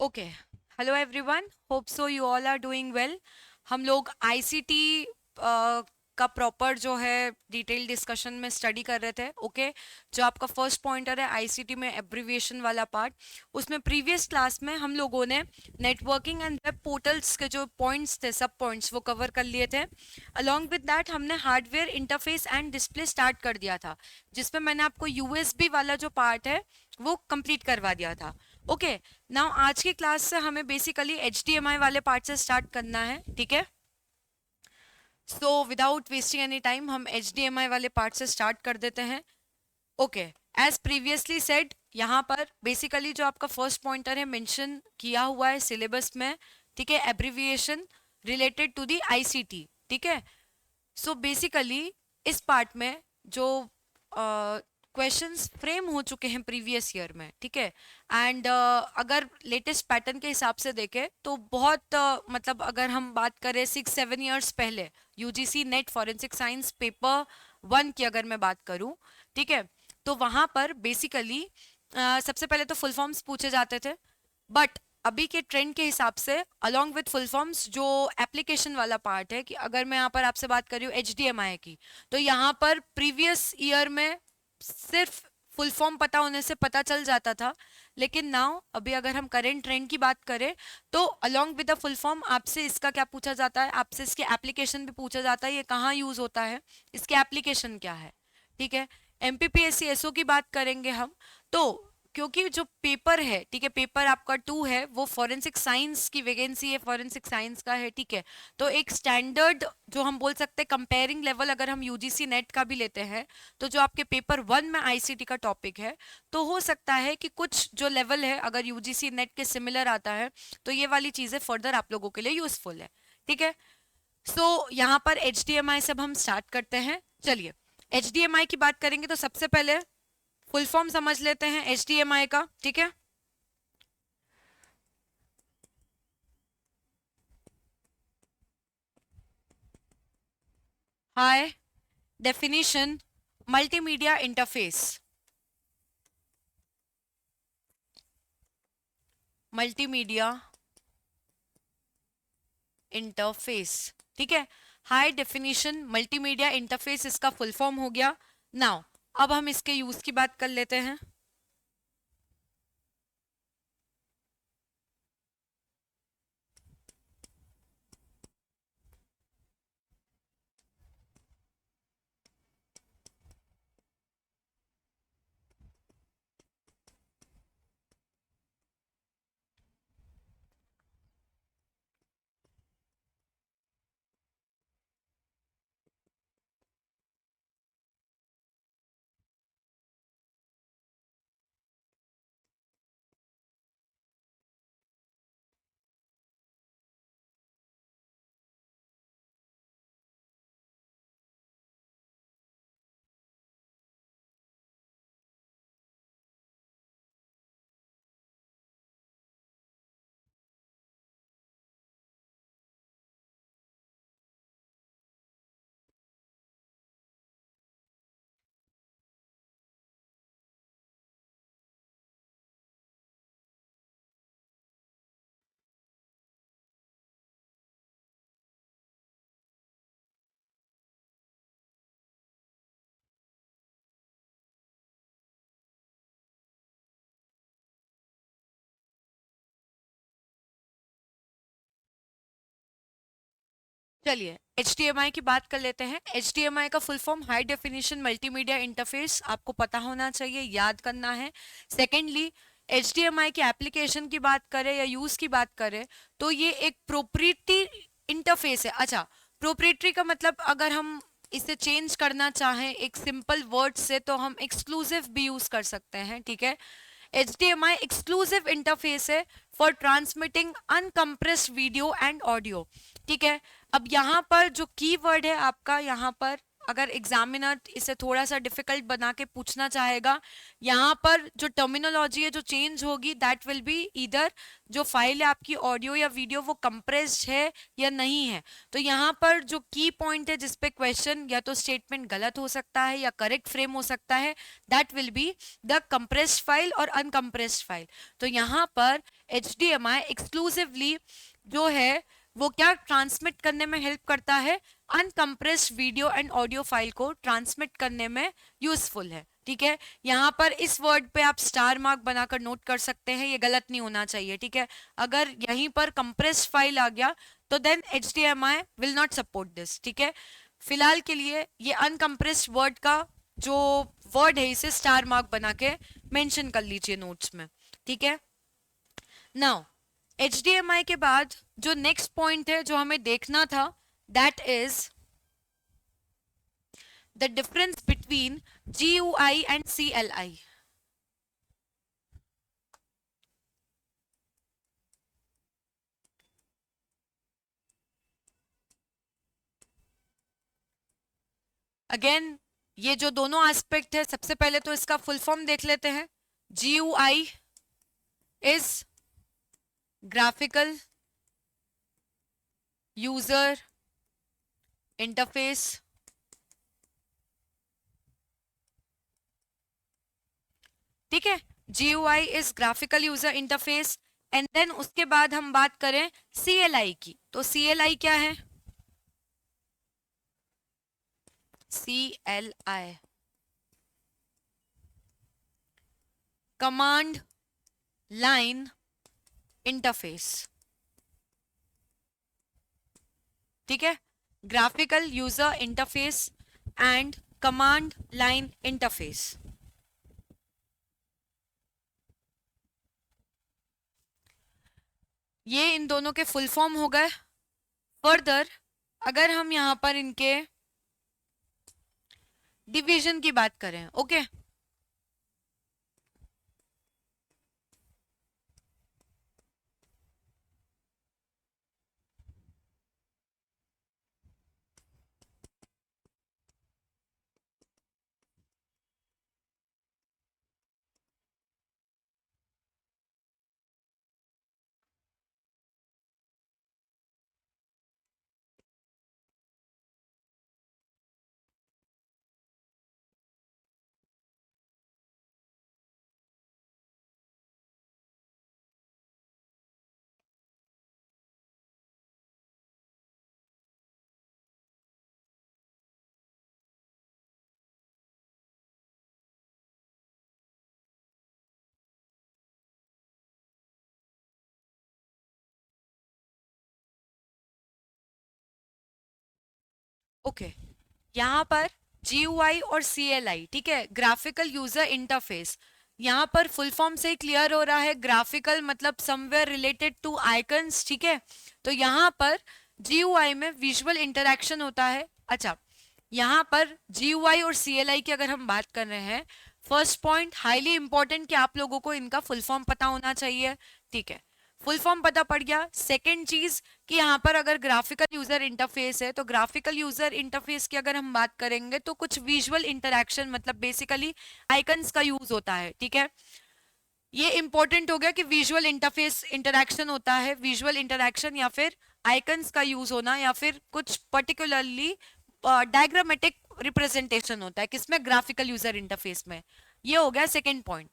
Okay, hello everyone, hope so you all are doing well. हम लोग ICT का proper जो है डिटेल डिस्कशन में स्टडी कर रहे थे। ओके, जो आपका फर्स्ट पॉइंटर है आईसीटी में एब्रिविएशन वाला पार्ट, उसमें प्रीवियस क्लास में हम लोगों ने नेटवर्किंग एंड वेब पोर्टल्स के जो पॉइंट्स थे, सब पॉइंट्स वो कवर कर लिए थे। अलॉन्ग विद दैट हमने hardware interface and display start कर दिया था, जिसमें मैंने आपको यूएसबी वाला जो पार्ट है वो कंप्लीट करवा दिया था। ओके, नाउ आज की क्लास से हमें बेसिकली HDMI वाले पार्ट से स्टार्ट करना है, ठीक है। So without wasting any time हम HDMI वाले पार्ट से स्टार्ट कर देते हैं। ओके, एज प्रीवियसली सेड, यहाँ पर बेसिकली जो आपका फर्स्ट पॉइंटर है मेंशन किया हुआ है सिलेबस में, ठीक है, abbreviation related to the ICT, ठीक है। सो बेसिकली इस पार्ट में जो क्वेश्चंस फ्रेम हो चुके हैं प्रीवियस ईयर में, ठीक है, एंड अगर लेटेस्ट पैटर्न के हिसाब से देखें तो बहुत मतलब अगर हम बात करें 6-7 ईयर्स पहले UGC net forensic science paper 1 की अगर मैं बात करूं, ठीक है, तो वहां पर बेसिकली सबसे पहले तो फुल फॉर्म्स पूछे जाते थे। बट अभी के ट्रेंड के हिसाब से अलोंग विद फुल फॉर्म्स जो एप्लीकेशन वाला पार्ट है, कि अगर मैं यहाँ पर आपसे बात कर रही हूँ HDMI की, तो यहाँ पर प्रीवियस ईयर में सिर्फ फुल फॉर्म पता होने से पता चल जाता था, लेकिन नाउ अभी अगर हम करेंट ट्रेंड की बात करें तो along with the full form आपसे इसका क्या पूछा जाता है, आपसे इसकी एप्लीकेशन भी पूछा जाता है, ये कहाँ यूज होता है, इसकी एप्लीकेशन क्या है, ठीक है। MPPSC SO की बात करेंगे हम, तो क्योंकि जो पेपर है, ठीक है, पेपर आपका 2 है, वो फॉरेंसिक साइंस की वैकेंसी है, फॉरेंसिक साइंस का है, ठीक है। तो एक स्टैंडर्ड जो हम बोल सकते हैं कंपेयरिंग लेवल अगर हम यूजीसी नेट का भी लेते हैं, तो जो आपके पेपर 1 में आईसीटी का टॉपिक है, तो हो सकता है कि कुछ जो लेवल है अगर यूजीसी नेट के सिमिलर आता है, तो ये वाली चीजें फर्दर आप लोगों के लिए यूजफुल है, ठीक है। सो यहाँ पर HDMI से अब हम स्टार्ट करते हैं। चलिए, HDMI की बात करेंगे तो सबसे पहले फुल फॉर्म समझ लेते हैं HDMI का, ठीक है। High definition, multimedia interface, multimedia interface, ठीक है। हाई डेफिनेशन मल्टीमीडिया इंटरफेस इसका फुल फॉर्म हो गया। नाउ अब हम इसके यूज की बात कर लेते हैं। चलिए HDMI की बात कर लेते हैं। HDMI का full form high definition multimedia interface, आपको पता होना चाहिए, याद करना है। सेकेंडली, HDMI की एप्लीकेशन की बात करें या यूज की बात करें तो ये एक प्रोप्रिएटरी इंटरफेस है। अच्छा, प्रोप्रिएटरी का मतलब अगर हम इसे चेंज करना चाहें एक सिंपल वर्ड से तो हम एक्सक्लूसिव भी यूज कर सकते हैं, ठीक है। HDMI एक्सक्लूसिव इंटरफेस है for transmitting uncompressed video and audio, ठीक है। अब यहाँ पर जो कीवर्ड है आपका, यहाँ पर अगर एग्जामिनर इसे थोड़ा सा डिफिकल्ट बना के पूछना चाहेगा, यहाँ पर जो टर्मिनोलॉजी है जो चेंज होगी, दैट विल बी ईदर जो फाइल है आपकी ऑडियो या वीडियो वो कंप्रेस्ड है या नहीं है। तो यहाँ पर जो की पॉइंट है जिसपे क्वेश्चन या तो स्टेटमेंट गलत हो सकता है या करेक्ट फ्रेम हो सकता है, that will be the compressed file और अनकंप्रेस्ड फाइल। तो यहाँ पर HDMI एक्सक्लूसिवली जो है वो क्या ट्रांसमिट करने में हेल्प करता है, uncompressed video and audio file को ट्रांसमिट करने में यूजफुल है। ठीक है, यहाँ पर इस वर्ड पे आप स्टार मार्क बनाकर नोट कर सकते हैं, ये गलत नहीं होना चाहिए। ठीक है, अगर यहीं पर कंप्रेस्ड फाइल आ गया तो then HDMI will not support this. ठीक है, फिलहाल के लिए ये अनकंप्रेस्ड वर्ड का जो वर्ड है इसे स्टार मार्क बना के मेंशन कर लीजिए नोट्स में। ठीक है, नाउ HDMI के बाद जो नेक्स्ट पॉइंट है जो हमें देखना था, that is the difference between GUI and CLI। Again ये जो दोनों एस्पेक्ट है, सबसे पहले तो इसका फुल फॉर्म देख लेते हैं। GUI is graphical user interface. ठीक है, GUI is graphical user interface. And then उसके बाद हम बात करें CLI की, तो CLI क्या है? CLI command line interface. ठीक है, graphical user interface and command line interface. ये इन दोनों के फुल फॉर्म हो गए। फर्दर अगर हम यहां पर इनके डिवीजन की बात करें, ओके ओके यहाँ पर GUI और CLI, ठीक है, ग्राफिकल यूजर इंटरफेस, यहाँ पर फुल फॉर्म से क्लियर हो रहा है। ग्राफिकल मतलब समवेयर रिलेटेड टू आइकन्स। ठीक है, तो यहाँ पर GUI में विजुअल इंटरेक्शन होता है। अच्छा, यहाँ पर GUI और CLI की अगर हम बात कर रहे हैं, फर्स्ट पॉइंट हाईली इंपॉर्टेंट कि आप लोगों को इनका फुल फॉर्म पता होना चाहिए। ठीक है, फुल फॉर्म पता पड़ गया। सेकेंड चीज कि यहाँ पर अगर ग्राफिकल यूजर इंटरफेस है तो ग्राफिकल यूजर इंटरफेस की अगर हम बात करेंगे तो कुछ विजुअल इंटरेक्शन मतलब बेसिकली आइकन्स का यूज होता है। ठीक है, ये इंपॉर्टेंट हो गया कि विजुअल इंटरफेस इंटरेक्शन होता है, विजुअल इंटरेक्शन या फिर आइकन्स का यूज होना या फिर कुछ पर्टिकुलरली डायग्रामेटिक रिप्रेजेंटेशन होता है किसमें, ग्राफिकल यूजर इंटरफेस में। ये हो गया सेकेंड पॉइंट।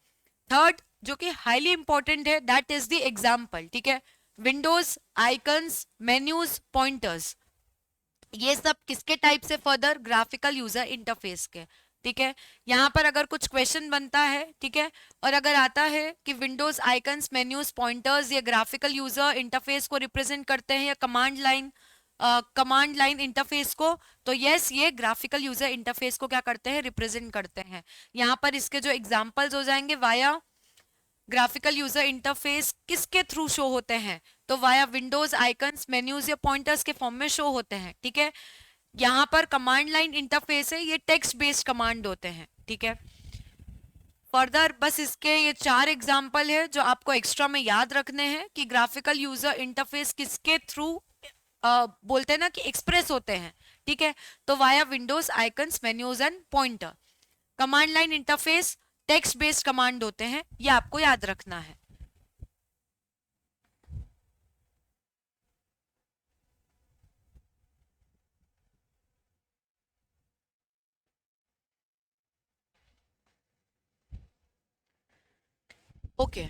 थर्ड जो कि हाईली इंपॉर्टेंट है, दैट इज द एग्जाम्पल। ठीक है, विंडोज, आइकन्स, मेन्यूज, पॉइंटर्स, ये सब किसके टाइप से, फर्दर ग्राफिकल यूजर इंटरफेस के। ठीक है, यहाँ पर अगर कुछ क्वेश्चन बनता है, ठीक है, और अगर आता है कि विंडोज, आइकन्स, मेन्यूज, पॉइंटर्स ये ग्राफिकल यूजर इंटरफेस को रिप्रेजेंट करते हैं या कमांड लाइन इंटरफेस को, तो यस ये ग्राफिकल यूजर इंटरफेस को क्या करते हैं, रिप्रेजेंट करते हैं। यहाँ पर इसके जो एग्जाम्पल्स हो जाएंगे, वाया ग्राफिकल यूजर इंटरफेस किसके थ्रू शो होते हैं, तो वाया विंडोज, आइकन्स, मेन्यूज या पॉइंटर्स के फॉर्म में शो होते हैं। ठीक है, यहाँ पर कमांड लाइन इंटरफेस है, ये टेक्स्ट बेस्ड कमांड होते हैं। ठीक है, फर्दर बस इसके ये 4 एग्जाम्पल है जो आपको एक्स्ट्रा में याद रखने हैं कि ग्राफिकल यूजर इंटरफेस किसके थ्रू बोलते हैं ना कि एक्सप्रेस होते हैं। ठीक है, तो via Windows icons menus and pointer. Command line interface text based command होते हैं, ये आपको याद रखना है। ओके,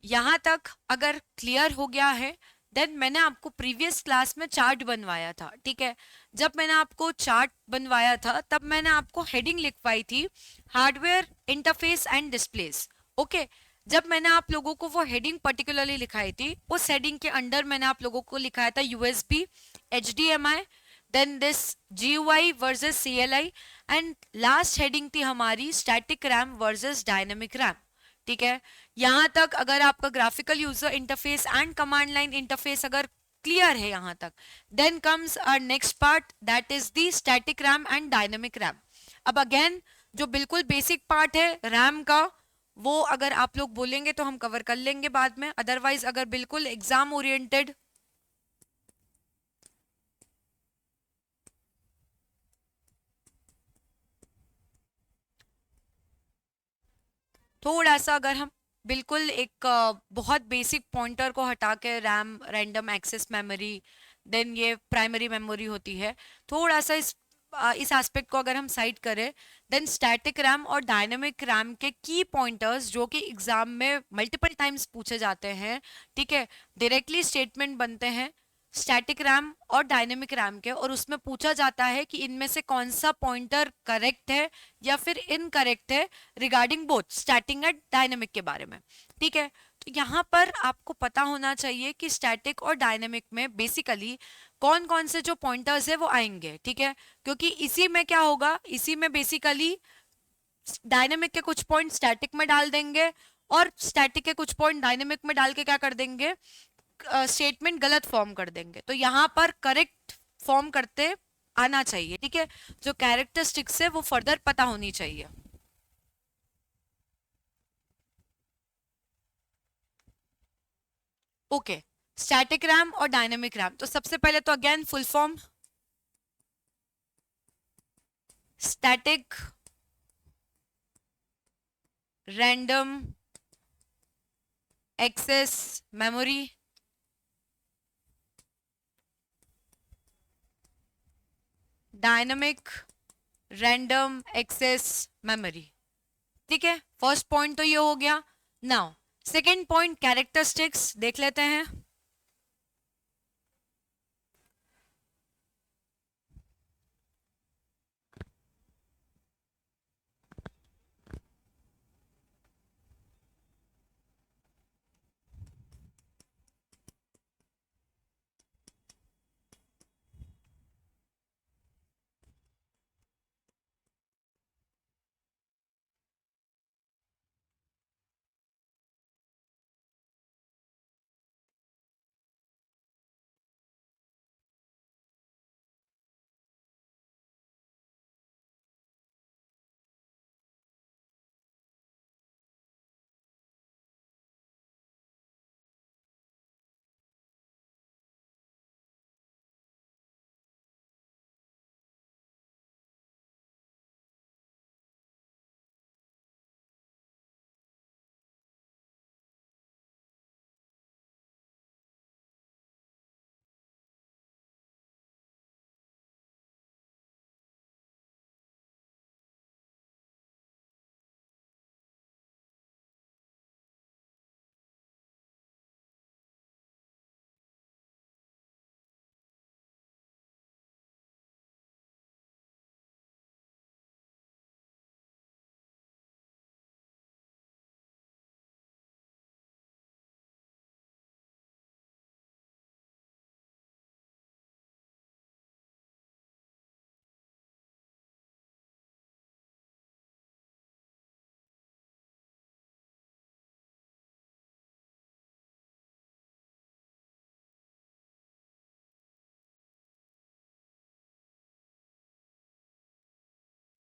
यहां तक अगर क्लियर हो गया है, देन मैंने आपको प्रीवियस क्लास में चार्ट बनवाया था, ठीक है। जब मैंने आपको चार्ट बनवाया था तब मैंने आपको हेडिंग लिखवाई थी, hardware interface and displace. Okay, जब मैंने आप लोगों को वो हेडिंग पर्टिकुलरली लिखाई थी, उस हेडिंग के अंडर मैंने आप लोगों को लिखाया था USB, HDMI, then this GUI versus CLI, and last heading थी हमारी static RAM versus dynamic RAM. ठीक है, यहां तक अगर आपका graphical user interface and command line interface अगर क्लियर है यहां तक, then comes our next part, that is the static RAM and dynamic RAM. अब अगेन जो बिल्कुल बेसिक पार्ट है रैम का, वो अगर आप लोग बोलेंगे तो हम कवर कर लेंगे बाद में, अदरवाइज अगर बिल्कुल एग्जाम ओरिएंटेड, थोड़ा सा अगर हम बिल्कुल एक बहुत बेसिक पॉइंटर को हटा के RAM, random access memory, then ये प्राइमरी मेमोरी होती है, थोड़ा सा इस एस्पेक्ट को अगर हम साइड करें, देन स्टैटिक रैम और डायनेमिक रैम के की पॉइंटर्स जो कि एग्जाम में मल्टीपल टाइम्स पूछे जाते हैं, ठीक है, डायरेक्टली स्टेटमेंट बनते हैं स्टैटिक रैम और डायनेमिक रैम के, और उसमें पूछा जाता है कि इनमें से कौन सा पॉइंटर करेक्ट है या फिर इनकरेक्ट है regarding both static and dynamic के बारे में। ठीक है, तो यहाँ पर आपको पता होना चाहिए कि स्टैटिक और डायनेमिक में बेसिकली कौन कौन से जो पॉइंटर्स है वो आएंगे। ठीक है, क्योंकि इसी में क्या होगा, इसी में बेसिकली डायनेमिक के कुछ पॉइंट स्टैटिक में डाल देंगे और स्टैटिक के कुछ पॉइंट डायनेमिक में डाल के क्या कर देंगे, स्टेटमेंट गलत फॉर्म कर देंगे। तो यहाँ पर करेक्ट फॉर्म करते आना चाहिए। ठीक है, जो कैरेक्टरिस्टिक्स है वो फर्दर पता होनी चाहिए। ओके, स्टैटिक रैम और डायनेमिक रैम, तो सबसे पहले तो again full form, static random access memory, dynamic random access memory. ठीक है, फर्स्ट पॉइंट तो ये हो गया। नाउ सेकेंड पॉइंट कैरेक्टरिस्टिक्स देख लेते हैं।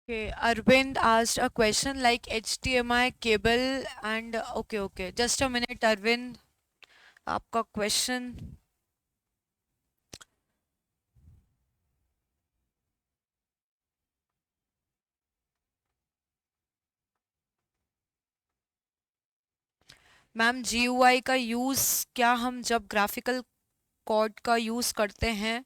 Okay, Arvind asked a question like HDMI cable and okay, just a minute, Arvind, आपका question। मैम GUI का यूज़ क्या हम जब ग्राफिकल कॉर्ड का यूज़ करते हैं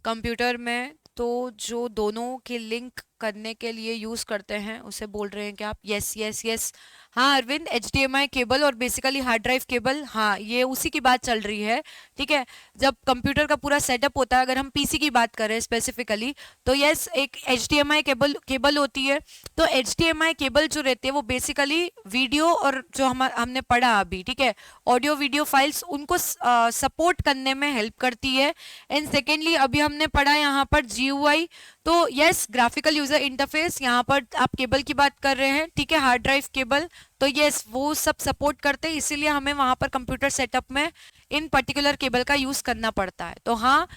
कंप्यूटर में, तो जो दोनों के लिंक करने के लिए यूज़ करते हैं उसे बोल रहे हैं क्या आप? Yes yes yes. हाँ अरविंद, HDMI केबल और बेसिकली हार्ड ड्राइव केबल, हाँ ये उसी की बात चल रही है। ठीक है, जब कंप्यूटर का पूरा सेटअप होता है, अगर हम PC की बात करें स्पेसिफिकली, तो यस एक HDMI केबल केबल होती है। तो HDMI केबल जो रहती है वो बेसिकली वीडियो और जो हमने पढ़ा अभी, ठीक है, ऑडियो वीडियो फाइल्स, उनको सपोर्ट करने में हेल्प करती है। एंड सेकेंडली अभी हमने पढ़ा यहाँ पर GUI, तो यस ग्राफिकल यूजर इंटरफेस, यहाँ पर आप केबल की बात कर रहे हैं, ठीक है, हार्ड ड्राइव केबल, तो यस वो सब सपोर्ट करते हैं, इसीलिए हमें वहां पर कंप्यूटर सेटअप में इन पर्टिकुलर केबल का यूज करना पड़ता है। तो हाँ,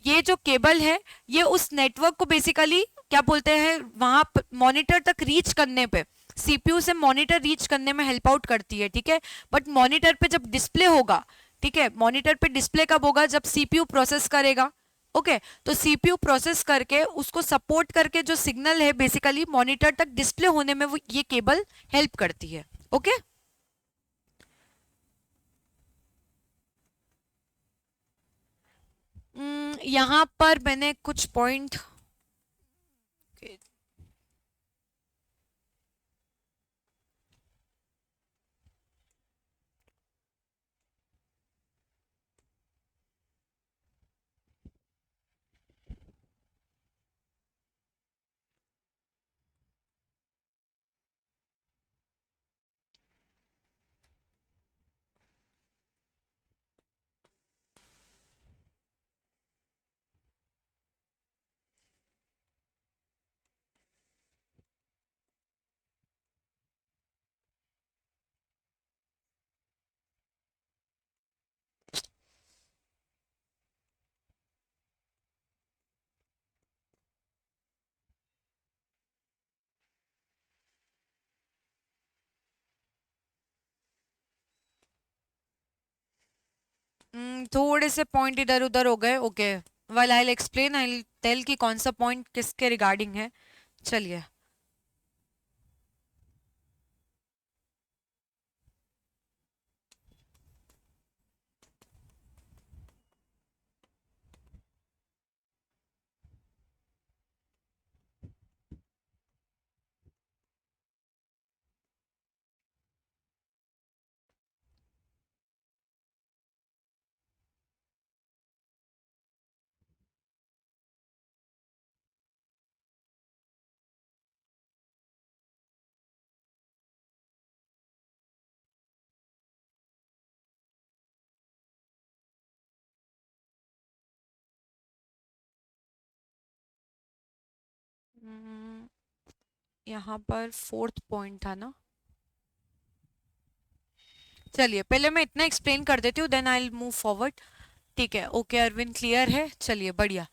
ये जो केबल है ये उस नेटवर्क को बेसिकली क्या बोलते हैं, वहां मॉनिटर तक रीच करने पे, CPU से मॉनिटर रीच करने में हेल्प आउट करती है। ठीक है, बट मॉनिटर पे जब डिस्प्ले होगा, ठीक है, मॉनिटर पे डिस्प्ले कब होगा, जब CPU प्रोसेस करेगा। ओके, तो CPU प्रोसेस करके उसको सपोर्ट करके जो सिग्नल है बेसिकली मॉनिटर तक डिस्प्ले होने में वो ये केबल हेल्प करती है। ओके, यहाँ पर मैंने कुछ पॉइंट, थोड़े से पॉइंट इधर उधर हो गए। Okay, well I explain, I tell कि कौन सा पॉइंट किसके रिगार्डिंग है। चलिए, यहाँ पर फोर्थ पॉइंट था ना। चलिए पहले मैं इतना एक्सप्लेन कर देती हूँ, देन आई मूव फॉरवर्ड। ठीक है, ओके अरविंद, क्लियर है, चलिए बढ़िया।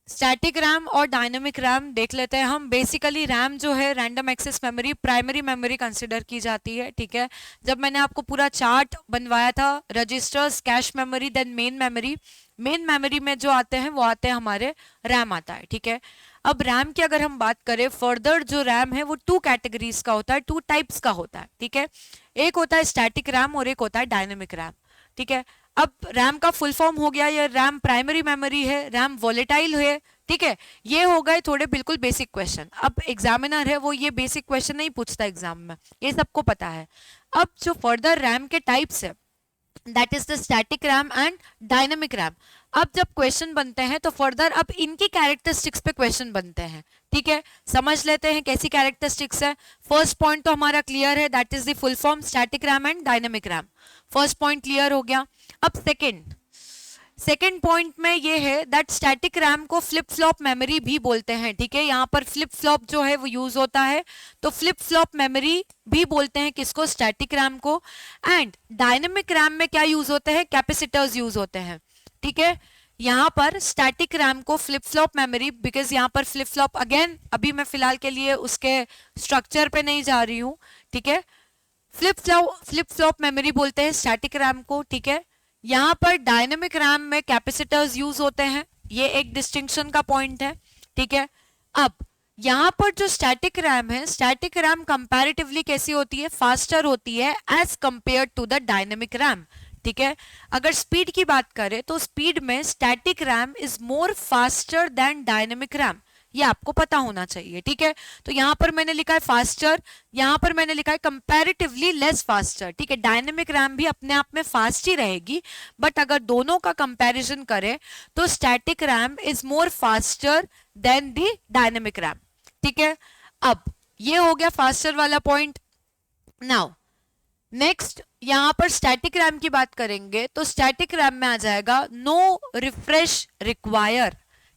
स्टैटिक रैम और डायनेमिक रैम देख लेते हैं हम। बेसिकली रैम जो है random access memory, primary memory consider की जाती है। ठीक है, जब मैंने आपको पूरा चार्ट बनवाया था, registers, cache memory, then main memory, main memory में जो आते हैं वो आते हैं हमारे रैम आता है। ठीक है, अब रैम की अगर हम बात करें फर्दर, जो रैम है वो टू कैटेगरीज का होता है, टू टाइप्स का होता है। ठीक है, एक होता है स्टैटिक रैम और एक होता है डायनेमिक रैम। ठीक है, अब रैम का फुल फॉर्म हो गया, ये रैम प्राइमरी मेमोरी है, रैम वॉलेटाइल है। ठीक है, ये हो गए थोड़े बिल्कुल बेसिक क्वेश्चन। अब एग्जामिनर है वो ये बेसिक क्वेश्चन नहीं पूछता एग्जाम में, ये सबको पता है। अब जो फर्दर रैम के टाइप्स है, that is the static RAM and dynamic RAM. अब जब क्वेश्चन बनते हैं तो फर्दर अब इनकी कैरेक्टरिस्टिक्स पे क्वेश्चन बनते हैं। ठीक है, समझ लेते हैं कैसी कैरेक्टरिस्टिक्स है। फर्स्ट पॉइंट तो हमारा क्लियर है, that is the full form static RAM and dynamic RAM. First point clear हो गया। अब सेकेंड पॉइंट में ये है दैट स्टैटिक रैम को फ्लिप फ्लॉप मेमोरी भी बोलते हैं। ठीक है, यहाँ पर फ्लिप फ्लॉप जो है वो यूज होता है, तो फ्लिप फ्लॉप मेमोरी भी बोलते हैं किसको, स्टैटिक रैम को। एंड डायनेमिक रैम में क्या यूज होते हैं, कैपेसिटर्स यूज होते हैं। ठीक है, यहाँ पर स्टैटिक रैम को फ्लिप फ्लॉप मेमोरी, बिकॉज यहाँ पर फ्लिप फ्लॉप अगेन अभी मैं फिलहाल के लिए उसके स्ट्रक्चर पे नहीं जा रही हूँ। ठीक है, फ्लिप फ्लॉप मेमोरी बोलते हैं स्टैटिक रैम को। ठीक है, यहाँ पर डायनेमिक रैम में कैपेसिटर्स यूज होते हैं, ये एक डिस्टिंक्शन का पॉइंट है। ठीक है, अब यहाँ पर जो स्टैटिक रैम है, स्टैटिक रैम कंपैरेटिवली कैसी होती है, फास्टर होती है as compare to the dynamic RAM. ठीक है, अगर स्पीड की बात करें तो स्पीड में static RAM is more faster than dynamic RAM, ये आपको पता होना चाहिए। ठीक है, तो यहां पर मैंने लिखा है फास्टर, यहां पर मैंने लिखा है कंपैरेटिवली लेस फास्टर। ठीक है, डायनेमिक रैम भी अपने आप में फास्ट ही रहेगी, बट अगर दोनों का कंपैरिजन करें तो static RAM is more faster than the dynamic RAM. ठीक है, अब ये हो गया फास्टर वाला पॉइंट। नाउ नेक्स्ट यहां पर स्टैटिक रैम की बात करेंगे तो स्टैटिक रैम में आ जाएगा नो रिफ्रेश रिक्वायर।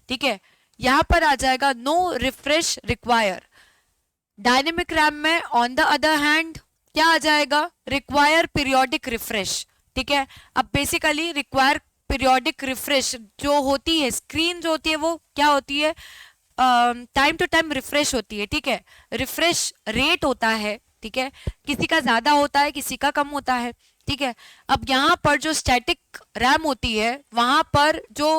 ठीक है, यहां पर आ जाएगा no refresh require. Dynamic RAM में ऑन द अदर हैंड क्या आ जाएगा, रिक्वायर पीरियोडिक रिफ्रेश। ठीक है, अब बेसिकली रिक्वायर पीरियोडिक रिफ्रेश जो होती है, स्क्रीन जो होती है वो क्या होती है, टाइम टू टाइम रिफ्रेश होती है। ठीक है, रिफ्रेश रेट होता है, ठीक है, किसी का ज्यादा होता है किसी का कम होता है। ठीक है, अब यहाँ पर जो स्टैटिक रैम होती है वहां पर जो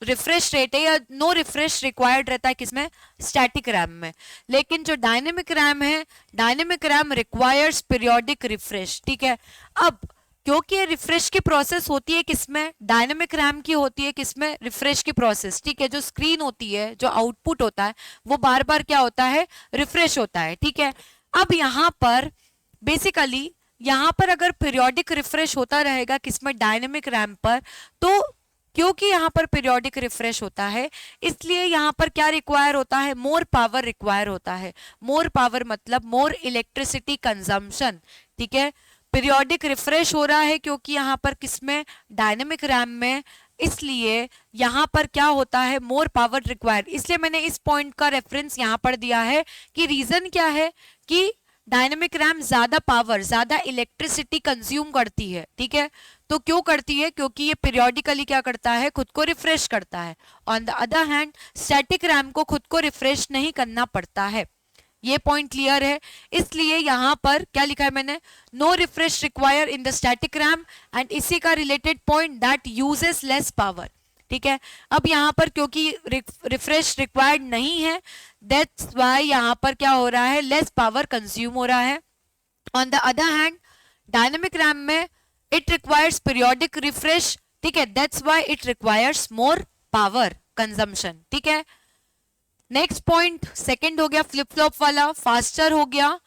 रिफ्रेश रेट है या नो रिफ्रेश रिक्वायर्ड रहता है किसमें, स्टैटिक रैम में। लेकिन जो डायनेमिक रैम है, dynamic RAM requires periodic refresh. ठीक है, अब क्योंकि ये रिफ्रेश की प्रोसेस होती है किसमें, डायनेमिक रैम की होती है किसमें, रिफ्रेश की प्रोसेस। ठीक है, जो स्क्रीन होती है, जो आउटपुट होता है वो बार बार क्या होता है, रिफ्रेश होता है। ठीक है, अब यहां पर बेसिकली यहां पर अगर पीरियोडिक रिफ्रेश होता रहेगा किसमें, डायनेमिक रैम पर, तो क्योंकि यहां पर पीरियोडिक रिफ्रेश होता है इसलिए यहां पर क्या रिक्वायर होता है, मोर पावर रिक्वायर होता है। मोर पावर मतलब मोर इलेक्ट्रिसिटी कंजम्पशन। ठीक है, पीरियोडिक रिफ्रेश हो रहा है क्योंकि यहाँ पर किसमें, डायनेमिक रैम में, इसलिए यहाँ पर क्या होता है, मोर पावर रिक्वायर्ड। इसलिए मैंने इस पॉइंट का रेफरेंस यहाँ पर दिया है कि रीजन क्या है कि डायनेमिक रैम ज्यादा पावर, ज्यादा इलेक्ट्रिसिटी कंज्यूम करती है। ठीक है, तो क्यों करती है, क्योंकि ये पीरियोडिकली क्या करता है, खुद को रिफ्रेश करता है। On the other hand static RAM को खुद को रिफ्रेश नहीं करना पड़ता है। ये पॉइंट क्लियर है, इसलिए यहां पर क्या लिखा है मैंने, no refresh require in the static RAM and इसी का related point that uses less power. ठीक है, अब यहां पर क्योंकि रिफ्रेश रिक्वायर्ड नहीं है दैट्स वाई यहां पर क्या हो रहा है, लेस पावर कंज्यूम हो रहा है। On the other hand dynamic RAM में इट रिक्वायर्स पीरियोडिक रिफ्रेश। ठीक है, that's why it requires more power consumption. ठीक है, नेक्स्ट पॉइंट सेकंड हो गया फ्लिप फ्लॉप वाला, फास्टर हो गया।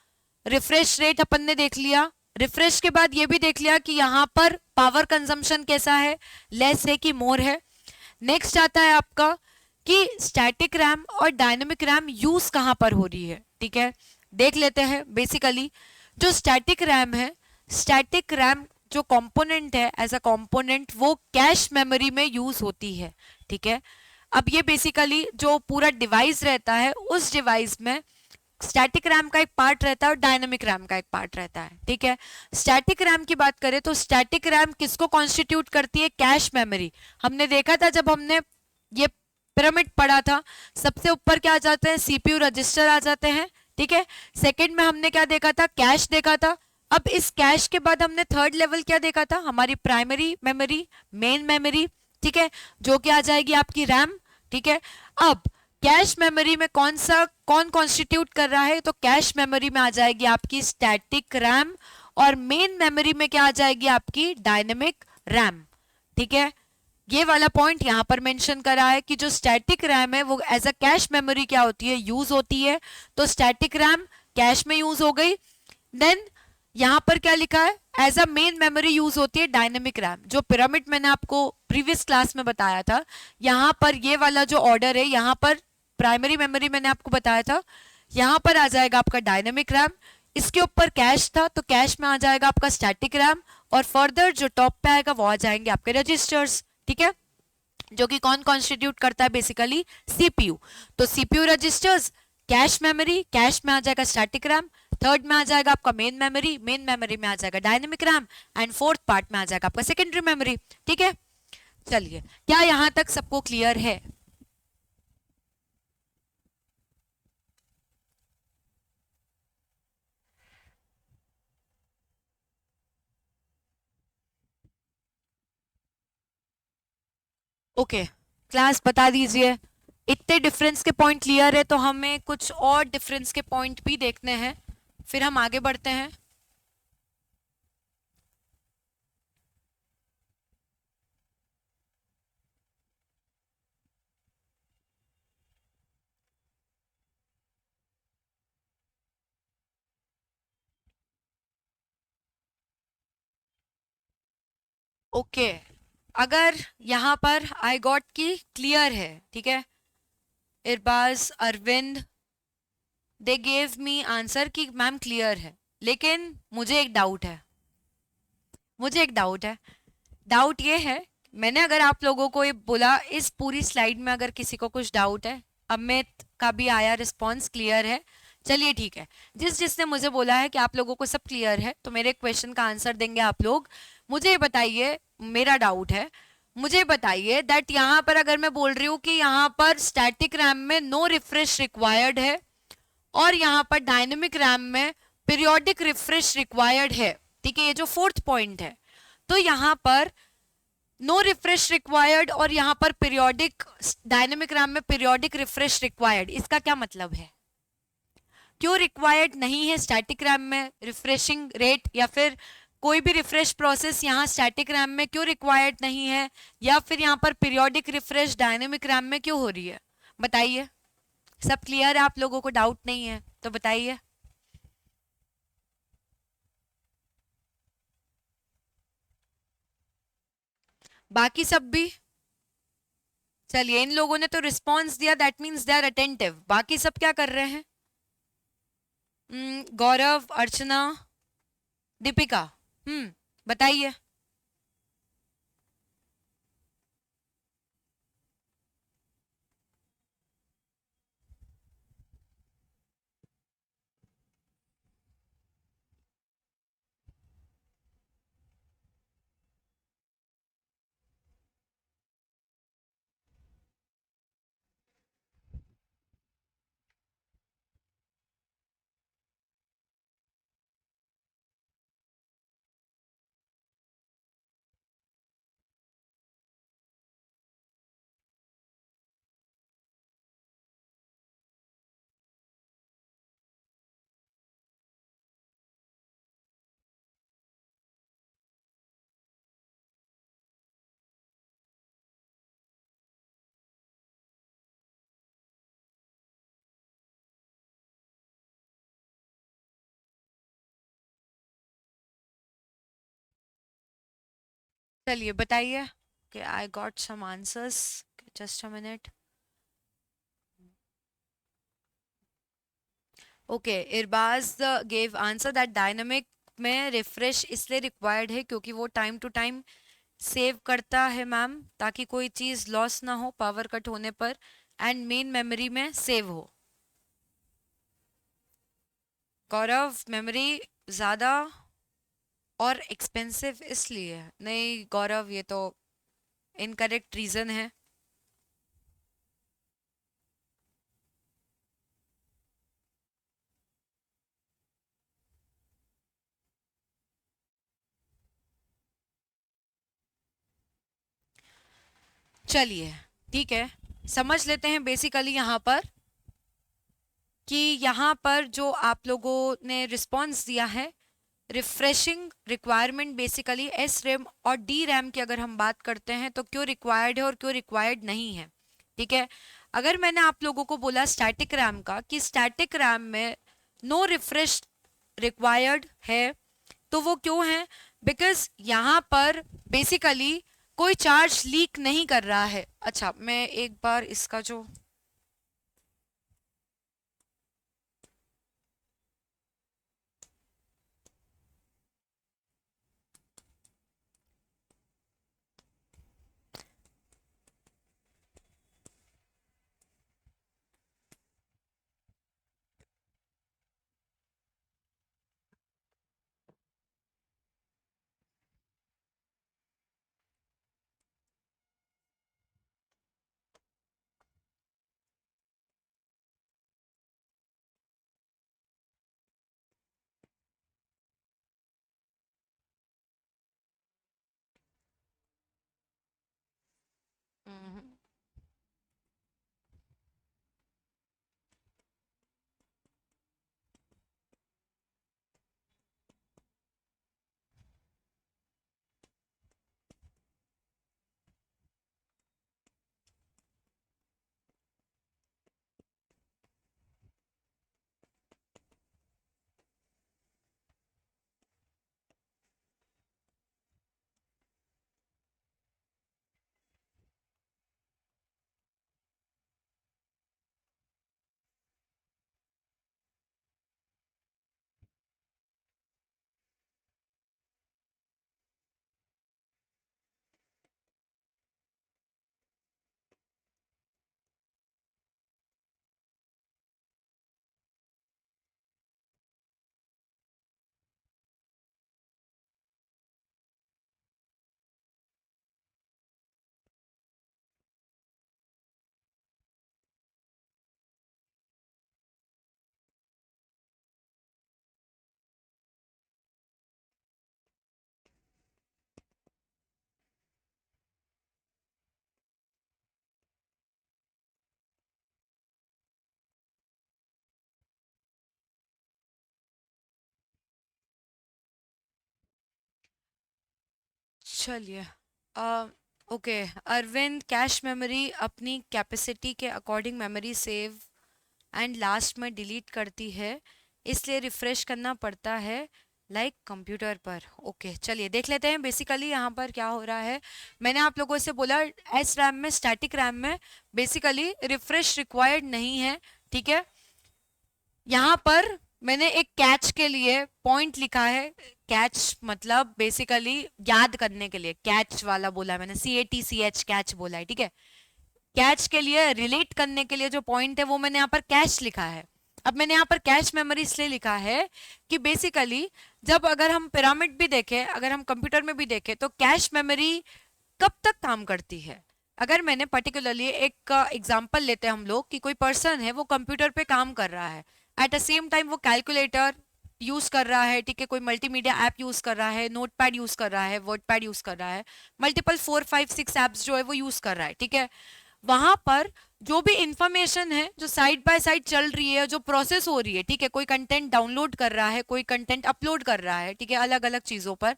रिफ्रेश रेट अपन ने देख लिया, रिफ्रेश के बाद ये भी देख लिया कि यहां पर पावर कंजम्पशन कैसा है, लेस है कि मोर है। नेक्स्ट आता है आपका कि स्टैटिक रैम और डायनेमिक रैम यूज कहां पर हो रही है। ठीक है, देख लेते हैं। बेसिकली जो स्टैटिक रैम है, स्टैटिक रैम जो कंपोनेंट है एज अ कंपोनेंट वो कैश मेमोरी में यूज होती है। ठीक है, अब ये बेसिकली जो पूरा डिवाइस रहता है उस डिवाइस में स्टैटिक रैम का एक पार्ट रहता है और डायनेमिक रैम का एक पार्ट रहता है। ठीक है, स्टैटिक रैम की बात करें तो स्टैटिक रैम किसको कॉन्स्टिट्यूट करती है, कैश मेमोरी। हमने देखा था जब हमने ये पिरामिड पढ़ा था, सबसे ऊपर क्या आ जाते हैं, सीपीयू रजिस्टर आ जाते हैं। ठीक है, सेकंड में हमने क्या देखा था, कैश देखा था। अब इस कैश के बाद हमने थर्ड लेवल क्या देखा था, हमारी प्राइमरी मेमोरी, मेन मेमोरी। ठीक है, जो कि आ जाएगी आपकी रैम। ठीक है, अब कैश मेमोरी में कौन कॉन्स्टिट्यूट कर रहा है, तो कैश मेमोरी में आ जाएगी आपकी स्टैटिक रैम और मेन मेमोरी में क्या आ जाएगी आपकी डायनेमिक रैम। ठीक है, ये वाला पॉइंट यहां पर मेंशन करा है कि जो स्टैटिक रैम है वो एज अ कैश मेमोरी क्या होती है, यूज होती है। तो स्टैटिक रैम कैश में यूज हो गई। देन यहां पर क्या लिखा है, as a main memory use होती है डायनेमिक रैम। जो पिरामिड मैंने आपको प्रीवियस क्लास में बताया था, यहां पर ये वाला जो ऑर्डर है, यहां पर प्राइमरी मेमोरी मैंने आपको बताया था, यहां पर आ जाएगा आपका डायनेमिक रैम, इसके ऊपर कैश था तो कैश में आ जाएगा आपका स्टैटिक रैम, और फर्दर जो टॉप पे आएगा वो आ जाएंगे आपके रजिस्टर्स। ठीक है, जो कि कौन कॉन्स्टिट्यूट करता है, बेसिकली सीपीयू। तो CPU registers, cache memory, cache में आ जाएगा स्टैटिक रैम, थर्ड में आ जाएगा आपका मेन मेमोरी, मेन मेमोरी में आ जाएगा dynamic RAM, and fourth part में आ जाएगा आपका सेकेंडरी मेमोरी। ठीक है, चलिए क्या यहां तक सबको क्लियर है। ओके, क्लास बता दीजिए इतने डिफरेंस के पॉइंट क्लियर है तो हमें कुछ और डिफरेंस के पॉइंट भी देखने हैं, फिर हम आगे बढ़ते हैं। ओके, अगर यहाँ पर आई गॉट की क्लियर है, ठीक है, Irbaz, Arvind, they gave me answer कि मैम क्लियर है, लेकिन मुझे एक डाउट है, मुझे एक डाउट है। डाउट ये है, मैंने अगर आप लोगों को ये बोला इस पूरी स्लाइड में अगर किसी को कुछ डाउट है, अमित का भी आया रिस्पॉन्स क्लियर है, चलिए ठीक है। जिसने मुझे बोला है कि आप लोगों को सब क्लियर है तो मेरे क्वेश्चन का आंसर देंगे आप लोग। मुझे ये बताइए, मेरा डाउट है, मुझे बताइए दैट यहाँ पर अगर मैं बोल रही हूँ कि यहाँ पर स्टैटिक रैम में नो रिफ्रेश रिक्वायर्ड है और यहाँ पर डायनेमिक रैम में पीरियोडिक रिफ्रेश रिक्वायर्ड है, ठीक है, ये जो फोर्थ पॉइंट है, तो यहाँ पर नो रिफ्रेश रिक्वायर्ड और यहाँ पर पीरियोडिक, डायनेमिक रैम में पीरियोडिक रिफ्रेश रिक्वायर्ड, इसका क्या मतलब है? क्यों रिक्वायर्ड नहीं है स्टैटिक रैम में रिफ्रेशिंग रेट, या फिर कोई भी रिफ्रेश प्रोसेस यहाँ स्टैटिक रैम में क्यों रिक्वायर्ड नहीं है, या फिर यहाँ पर पीरियोडिक रिफ्रेश डायनेमिक रैम में क्यों हो रही है? बताइए। सब क्लियर है, आप लोगों को डाउट नहीं है तो बताइए। बाकी सब भी? चलिए, इन लोगों ने तो रिस्पॉन्स दिया, that means they are attentive. बाकी सब क्या कर रहे हैं? गौरव, अर्चना, दीपिका, बताइए। चलिए बताइए कि I got some answers, just a minute. Okay, Irbaz gave answer that dynamic में रिफ्रेश इसलिए रिक्वायर्ड है क्योंकि वो टाइम टू टाइम सेव करता है मैम, ताकि कोई चीज़ लॉस ना हो पावर कट होने पर, एंड मेन मेमोरी में सेव हो। गौरव, मेमोरी ज़्यादा और एक्सपेंसिव इसलिए नहीं? गौरव, ये तो इनकरेक्ट रीज़न है। चलिए ठीक है, समझ लेते हैं बेसिकली यहाँ पर कि यहाँ पर जो आप लोगों ने रिस्पॉन्स दिया है, refreshing requirement basically S RAM और डी रैम की अगर हम बात करते हैं तो क्यों रिक्वायर्ड है और क्यों रिक्वायर्ड नहीं है, ठीक है। अगर मैंने आप लोगों को बोला स्टैटिक रैम का कि स्टैटिक रैम में नो रिफ्रेश रिक्वायर्ड है, तो वो क्यों है? बिकॉज यहाँ पर बेसिकली कोई चार्ज लीक नहीं कर रहा है। अच्छा, मैं एक बार इसका जो चलिए, ओके। अरविंद, कैश मेमोरी अपनी कैपेसिटी के according memory save and last में डिलीट करती है, इसलिए रिफ्रेश करना पड़ता है लाइक कंप्यूटर पर। ओके, चलिए देख लेते हैं बेसिकली यहाँ पर क्या हो रहा है। मैंने आप लोगों से बोला एस रैम में, स्टैटिक रैम में बेसिकली रिफ्रेश रिक्वायर्ड नहीं है, ठीक है। यहाँ पर मैंने एक कैच के लिए पॉइंट लिखा है। कैच मतलब बेसिकली याद करने के लिए, कैच वाला बोला है मैंने, CATCH कैच बोला है, ठीक है। कैच के लिए रिलेट करने के लिए जो पॉइंट है वो मैंने यहाँ पर कैश लिखा है। अब मैंने यहाँ पर कैश मेमोरी इसलिए लिखा है कि बेसिकली जब अगर हम पिरामिड भी देखें, अगर हम कंप्यूटर में भी देखें, तो कैश मेमोरी कब तक काम करती है। अगर मैंने पर्टिकुलरली एक एग्जांपल लेते हैं हम लोग कि कोई पर्सन है, वो कंप्यूटर पे काम कर रहा है, एट द सेम टाइम वो कैलकुलेटर यूज कर रहा है, ठीक है, कोई मल्टीमीडिया ऐप यूज कर रहा है, नोटपैड यूज कर रहा है, वर्डपैड यूज कर रहा है, मल्टीपल 4 5 6 एप्स जो है वो यूज कर रहा है, ठीक है। वहां पर जो भी इंफॉर्मेशन है जो साइड बाय साइड चल रही है, जो प्रोसेस हो रही है, ठीक है, कोई कंटेंट डाउनलोड कर रहा है, कोई कंटेंट अपलोड कर रहा है, ठीक है, अलग अलग चीजों पर,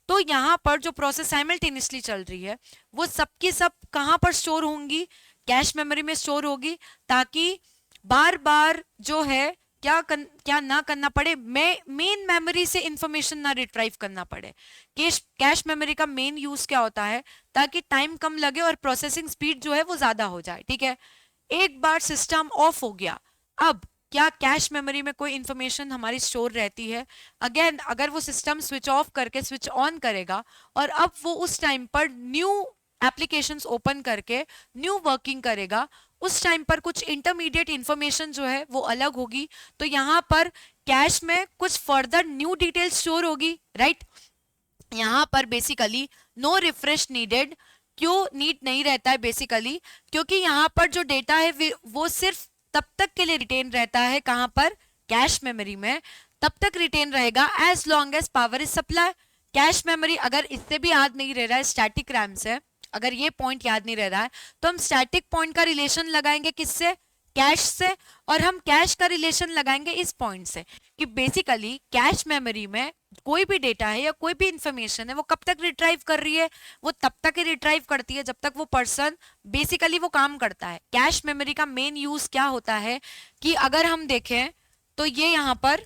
तो यहाँ पर जो प्रोसेस साइमल्टेनियसली चल रही है वो सबकी सब कहाँ पर स्टोर होंगी, कैश मेमोरी में स्टोर होगी, ताकि बार बार जो है क्या ना करना पड़े, मेन मेमोरी से इंफॉर्मेशन ना रिट्राइव करना पड़े। कैश मेमोरी का मेन यूज क्या होता है, ताकि टाइम कम लगे और प्रोसेसिंग स्पीड जो है वो ज्यादा हो जाए, ठीक है। एक बार सिस्टम ऑफ हो गया, अब क्या कैश मेमोरी में कोई इंफॉर्मेशन हमारी स्टोर रहती है? अगेन अगर वो सिस्टम स्विच ऑफ करके स्विच ऑन करेगा और अब वो उस टाइम पर न्यू एप्लीकेशंस ओपन करके न्यू वर्किंग करेगा, उस टाइम पर कुछ इंटरमीडिएट इंफॉर्मेशन जो है वो अलग होगी, तो यहाँ पर कैश में कुछ फर्दर न्यू डिटेल स्टोर होगी, राइट। यहाँ पर बेसिकली नो रिफ्रेश नीडेड। क्यों नीड नहीं रहता है बेसिकली, क्योंकि यहाँ पर जो डेटा है वो सिर्फ तब तक के लिए रिटेन रहता है, कहाँ पर, कैश मेमोरी में, तब तक रिटेन रहेगा as long as power is supply. Cache memory अगर इससे भी याद नहीं रह रहा है स्टैटिक रैम से, अगर ये पॉइंट याद नहीं रह रहा है, तो हम स्टैटिक पॉइंट का रिलेशन लगाएंगे किससे, कैश से, और हम कैश का रिलेशन लगाएंगे इस पॉइंट से कि बेसिकली कैश मेमोरी में कोई भी डेटा है या कोई भी इंफॉर्मेशन है वो कब तक रिट्राइव कर रही है, वो तब तक ही रिट्राइव करती है जब तक वो पर्सन बेसिकली वो काम करता है। कैश मेमोरी का मेन यूज क्या होता है कि अगर हम देखें तो ये यहां पर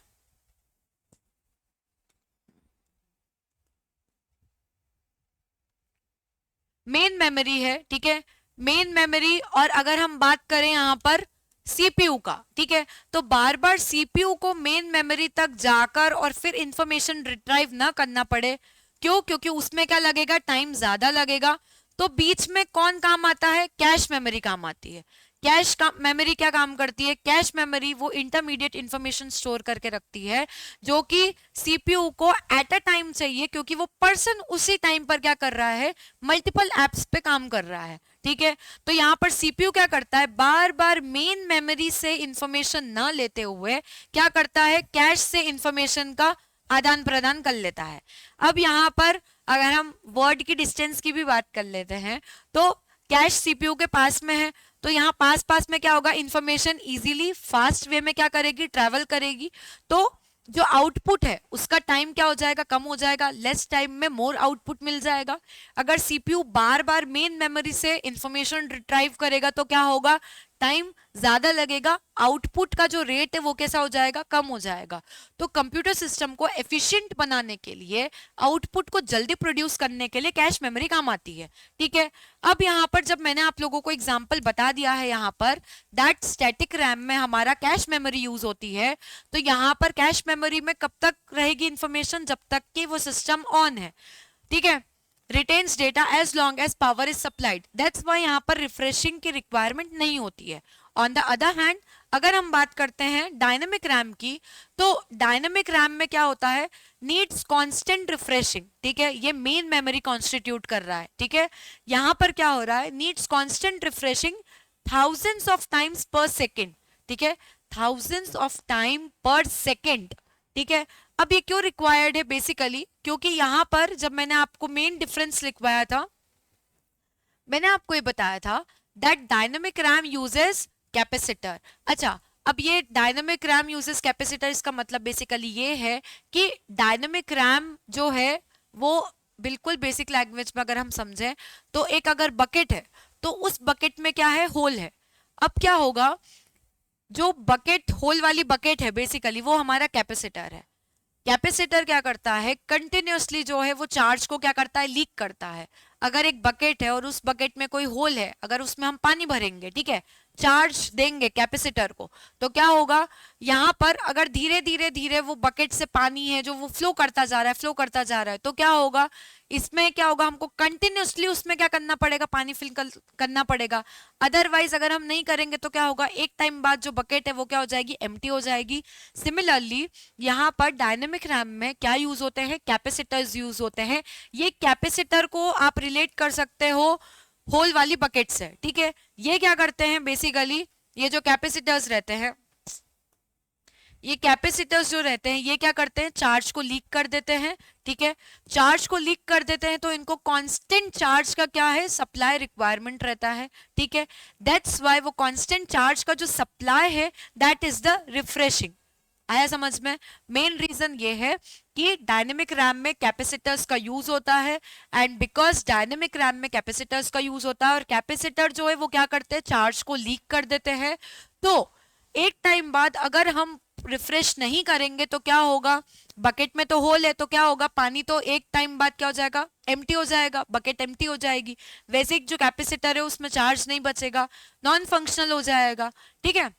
मेन मेमोरी है, ठीक है, मेन मेमोरी। और अगर हम बात करें यहां पर सीपीयू का, ठीक है, तो बार बार सीपीयू को मेन मेमोरी तक जाकर और फिर इंफॉर्मेशन रिट्राइव ना करना पड़े। क्यों? क्योंकि उसमें क्या लगेगा, टाइम ज्यादा लगेगा। तो बीच में कौन काम आता है, कैश मेमोरी काम आती है। कैश का मेमोरी क्या काम करती है, कैश मेमोरी वो इंटरमीडिएट इंफॉर्मेशन स्टोर करके रखती है जो कि सीपीयू को एट अ टाइम चाहिए, क्योंकि वो पर्सन उसी टाइम पर क्या कर रहा है, मल्टीपल एप्स पे काम कर रहा है, ठीक है। तो यहाँ पर सीपीयू क्या करता है, बार बार मेन मेमोरी से इंफॉर्मेशन न लेते हुए क्या करता है, कैश से इंफॉर्मेशन का आदान प्रदान कर लेता है। अब यहाँ पर अगर हम वर्ड की डिस्टेंस की भी बात कर लेते हैं, तो कैश सीपीयू के पास में है, तो यहाँ पास पास में क्या होगा, इंफॉर्मेशन इजीली फास्ट वे में क्या करेगी, ट्रैवल करेगी। तो जो आउटपुट है उसका टाइम क्या हो जाएगा, कम हो जाएगा, लेस टाइम में मोर आउटपुट मिल जाएगा। अगर सीपीयू बार बार मेन मेमोरी से इंफॉर्मेशन रिट्राइव करेगा तो क्या होगा, टाइम ज्यादा लगेगा, आउटपुट का जो रेट है वो कैसा हो जाएगा, कम हो जाएगा। तो कंप्यूटर सिस्टम को एफिशिएंट बनाने के लिए, आउटपुट को जल्दी प्रोड्यूस करने के लिए कैश मेमोरी काम आती है, ठीक है। अब यहाँ पर जब मैंने आप लोगों को एग्जांपल बता दिया है यहाँ पर दैट स्टैटिक रैम में हमारा कैश मेमोरी यूज होती है, तो यहाँ पर कैश मेमोरी में कब तक रहेगी इंफॉर्मेशन, जब तक कि वो सिस्टम ऑन है, ठीक है। retains data as long as power is supplied, that's why यहाँ पर रिफ्रेशिंग की रिक्वायरमेंट नहीं होती है। ऑन द अदर हैंड अगर हम बात करते हैं डायनेमिक रैम की, तो डायनेमिक रैम में क्या होता है, नीड्स कांस्टेंट रिफ्रेशिंग, ठीक है, ये मेन मेमोरी कॉन्स्टिट्यूट कर रहा है, ठीक है। यहाँ पर क्या हो रहा है, needs constant refreshing thousands of times पर सेकेंड, ठीक है, थाउजेंड्स ऑफ टाइम पर सेकेंड, ठीक है। अब ये क्यों रिक्वायर्ड है बेसिकली, क्योंकि यहां पर जब मैंने आपको मेन डिफरेंस लिखवाया था, मैंने आपको ये बताया था that dynamic RAM uses capacitor. अच्छा, अब ये डायनेमिक रैम यूजेस कैपेसिटर, इसका मतलब बेसिकली ये है कि डायनेमिक रैम जो है वो बिल्कुल बेसिक लैंग्वेज में अगर हम समझें तो एक अगर बकेट है तो उस बकेट में क्या है, होल है। अब क्या होगा, जो बकेट होल वाली बकेट है बेसिकली वो हमारा कैपेसिटर है। कैपेसिटर क्या करता है, कंटिन्यूअसली जो है वो चार्ज को क्या करता है, लीक करता है। अगर एक बकेट है और उस बकेट में कोई होल है, अगर उसमें हम पानी भरेंगे, ठीक है, चार्ज देंगे कैपेसिटर को, तो क्या होगा, यहाँ पर अगर धीरे धीरे धीरे वो बकेट से पानी है जो वो फ्लो करता जा रहा है, फ्लो करता जा रहा है, तो क्या होगा, इसमें क्या होगा, हमको कंटिन्यूअसली उसमें क्या करना पड़ेगा, पानी फिल करना पड़ेगा। अदरवाइज अगर हम नहीं करेंगे तो क्या होगा, एक टाइम बाद जो बकेट है वो क्या हो जाएगी, एम्प्टी हो जाएगी। सिमिलरली यहाँ पर डायनेमिक रैम में क्या यूज होते हैं, कैपेसिटर्स यूज होते हैं। ये कैपेसिटर को आप रिलेट कर सकते हो होल वाली बकेट से, ठीक है। ये क्या करते हैं बेसिकली, ये जो कैपेसिटर्स रहते हैं, ये कैपेसिटर्स जो रहते हैं ये क्या करते हैं, चार्ज को लीक कर देते हैं, ठीक है। चार्ज को लीक कर देते हैं तो इनको कांस्टेंट चार्ज का क्या है, सप्लाई रिक्वायरमेंट रहता है, ठीक है। दैट्स व्हाई वो कांस्टेंट चार्ज का जो सप्लाई है दैट इज द रिफ्रेशिंग। आया समझ में? मेन रीजन ये है कि डायनेमिक रैम में कैपेसिटर्स का यूज होता है, एंड बिकॉज डायनेमिक रैम में कैपेसिटर्स का यूज होता है और कैपेसिटर जो है वो क्या करते हैं, चार्ज को लीक कर देते हैं। तो एक टाइम बाद अगर हम रिफ्रेश नहीं करेंगे तो क्या होगा, बकेट में तो होल है तो क्या होगा, पानी तो एक टाइम बाद क्या हो जाएगा, एम्प्टी हो जाएगा, बकेट एम्प्टी हो जाएगी। वैसे ही जो कैपेसिटर है उसमें चार्ज नहीं बचेगा, नॉन फंक्शनल हो जाएगा, ठीक है।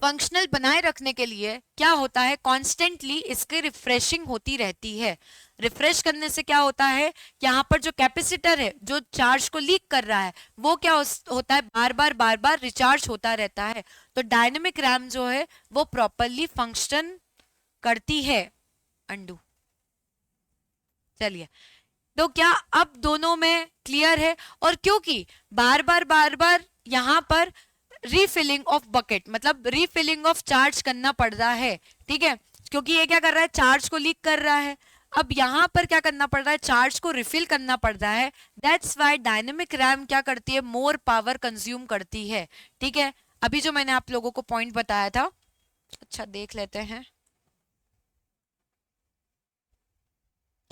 फंक्शनल बनाए रखने के लिए क्या होता है, कॉन्स्टेंटली इसकी रिफ्रेशिंग होती रहती है। रिफ्रेश करने से क्या होता है, यहाँ पर जो कैपेसिटर है जो चार्ज को लीक कर रहा है वो क्या होता है, बार बार रिचार्ज होता रहता है। तो डायनेमिक रैम जो है वो प्रॉपरली फंक्शन करती है। अंडू, चलिए, तो क्या अब दोनों में क्लियर है? और क्योंकि बार बार यहाँ पर रीफिलिंग ऑफ बकेट मतलब रीफिलिंग ऑफ चार्ज करना पड़ रहा है, ठीक है, क्योंकि ये क्या कर रहा है, चार्ज को लीक कर रहा है। अब यहाँ पर क्या करना पड़ रहा है, चार्ज को रिफिल करना पड़ रहा है। दैट्स वाई डायनेमिक रैम क्या करती है, मोर पावर कंज्यूम करती है, ठीक है। अभी जो मैंने आप लोगों को पॉइंट बताया था, अच्छा देख लेते हैं।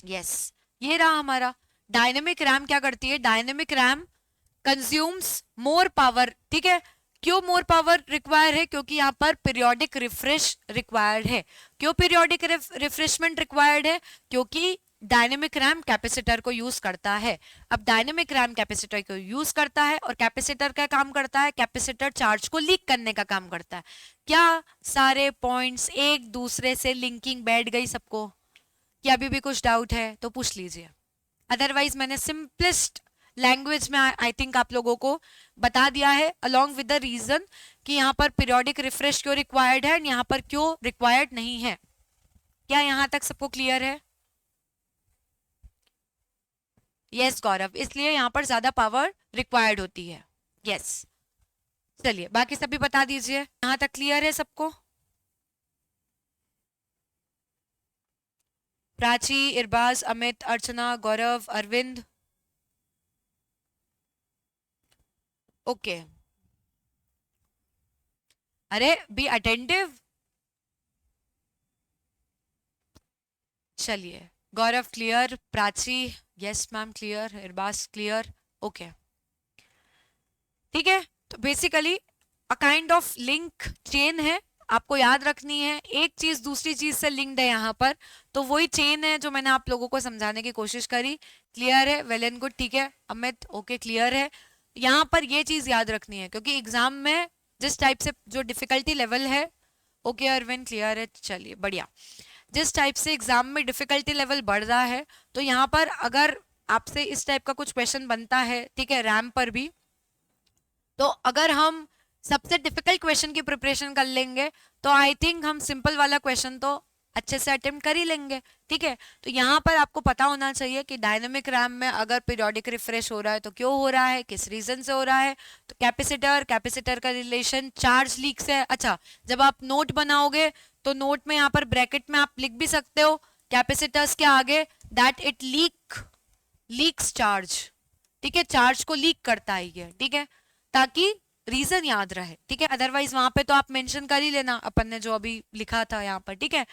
यस, ये रहा हमारा डायनेमिक रैम क्या करती है, dynamic RAM consumes more power, ठीक है। क्यों मोर पावर रिक्वायर है, क्योंकि यहाँ पर पीरियोडिक रिफ्रेश रिक्वायर्ड है। क्यों पीरियोडिक रिफ्रेशमेंट रिक्वायर्ड है, क्योंकि डायनेमिक रैम कैपेसिटर को यूज करता है। अब डायनेमिक रैम कैपेसिटर को यूज करता है और कैपेसिटर का काम करता है, कैपेसिटर चार्ज को लीक करने का काम करता है। क्या सारे पॉइंट्स एक दूसरे से लिंकिंग बैठ गई सबको, कि अभी भी कुछ डाउट है तो पूछ लीजिए। अदरवाइज मैंने सिंपलेस्ट लैंग्वेज में आई थिंक आप लोगों को बता दिया है अलोंग विद द रीजन कि यहाँ पर पीरियोडिक रिफ्रेश क्यों रिक्वायर्ड है, यहाँ पर क्यों रिक्वायर्ड नहीं है। क्या यहाँ तक सबको क्लियर है? यस गौरव, इसलिए यहाँ पर ज्यादा पावर रिक्वायर्ड होती है। यस, चलिए बाकी सभी बता दीजिए, यहाँ तक क्लियर है सबको? प्राची, इरबाज, अमित, अर्चना, गौरव, अरविंद, ओके। अरे बी अटेंटिव। चलिए, Gaurav clear, Prachi yes ma'am clear, Irbaz clear, okay, ठीक है। तो basically a kind of link chain है, आपको याद रखनी है, एक चीज दूसरी चीज से लिंक्ड है यहाँ पर, तो वही चेन है जो मैंने आप लोगों को समझाने की कोशिश करी। क्लियर है? वेल एंड गुड, ठीक है। अमित ओके क्लियर है। यहाँ पर ये चीज याद रखनी है क्योंकि एग्जाम में जिस टाइप से जो डिफिकल्टी लेवल है, ओके अरविंद क्लियर है, चलिए बढ़िया। जिस टाइप से एग्जाम में डिफिकल्टी लेवल बढ़ रहा है, तो यहाँ पर अगर आपसे इस टाइप का कुछ क्वेश्चन बनता है, ठीक है, रैम पर भी, तो अगर हम सबसे डिफिकल्ट क्वेश्चन की प्रिपरेशन कर लेंगे तो आई थिंक हम सिंपल वाला क्वेश्चन तो अच्छे से अटेम्प्ट कर ही लेंगे, ठीक है। तो यहाँ पर आपको पता होना चाहिए कि डायनेमिक रैम में अगर पीरियोडिक रिफ्रेश हो रहा है तो क्यों हो रहा है, किस रीजन से हो रहा है। तो कैपेसिटर का रिलेशन चार्ज लीक से है। अच्छा, जब आप नोट बनाओगे तो नोट में यहाँ पर ब्रैकेट में आप लिख भी सकते हो कैपेसिटर्स के आगे दैट इट लीक्स चार्ज, ठीक है, चार्ज को लीक करता है ये, ठीक है, ताकि रीजन याद रहे, ठीक है। अदरवाइज वहां पे तो आप मेंशन कर ही लेना अपन ने जो अभी लिखा था यहाँ पर, ठीक है।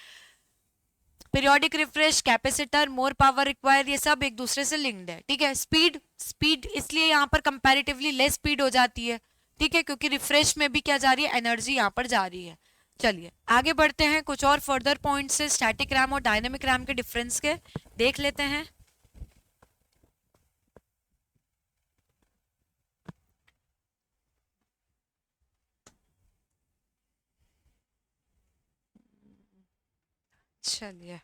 Periodic refresh, capacitor, more power require, ये सब एक दूसरे से लिंक्ड है, ठीक है। स्पीड स्पीड इसलिए यहाँ पर कंपैरेटिवली लेस स्पीड हो जाती है, ठीक है, क्योंकि रिफ्रेश में भी क्या जा रही है, एनर्जी यहाँ पर जा रही है। चलिए आगे बढ़ते हैं, कुछ और फर्दर पॉइंट्स से स्टैटिक रैम और डायनेमिक रैम के डिफरेंस के देख लेते हैं। चलिए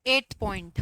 एट पॉइंट,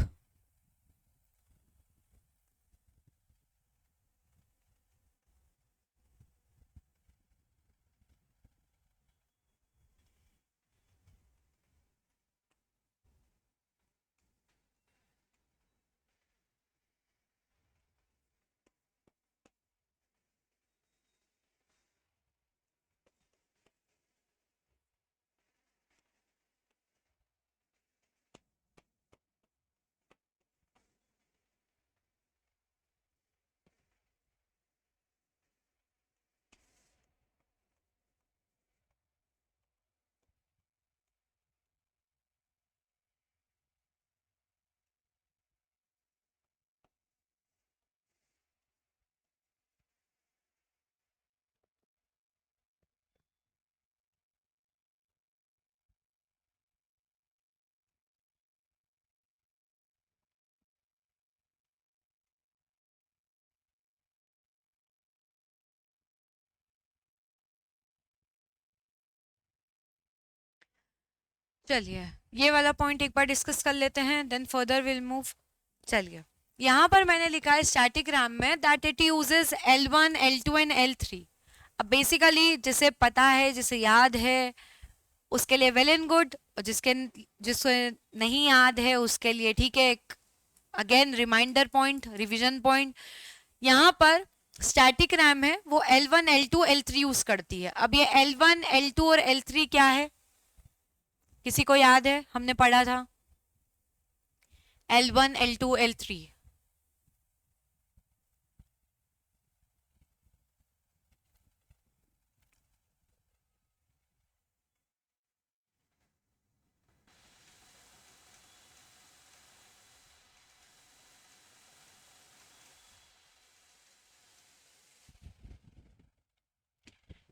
चलिए ये वाला पॉइंट एक बार डिस्कस कर लेते हैं, देन फर्दर विल मूव। चलिए यहाँ पर मैंने लिखा है स्टैटिक रैम में that it uses L1, L2 and L3। अब बेसिकली जिसे पता है, जिसे याद है, उसके लिए वेल एंड गुड, और जिसे नहीं याद है उसके लिए ठीक है, एक again reminder point, revision point. यहाँ पर स्टैटिक रैम है वो L1, L2, L3 यूज करती है। अब ये L1, L2 और L3 क्या है, किसी को याद है, हमने पढ़ा था L1, L2, L3।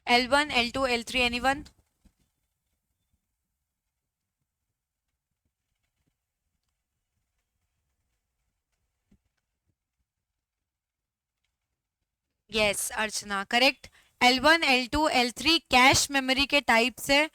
L1, L2, L3, anyone? Yes Archana, correct. L1, L2, L3 cache memory के टाइप्स है।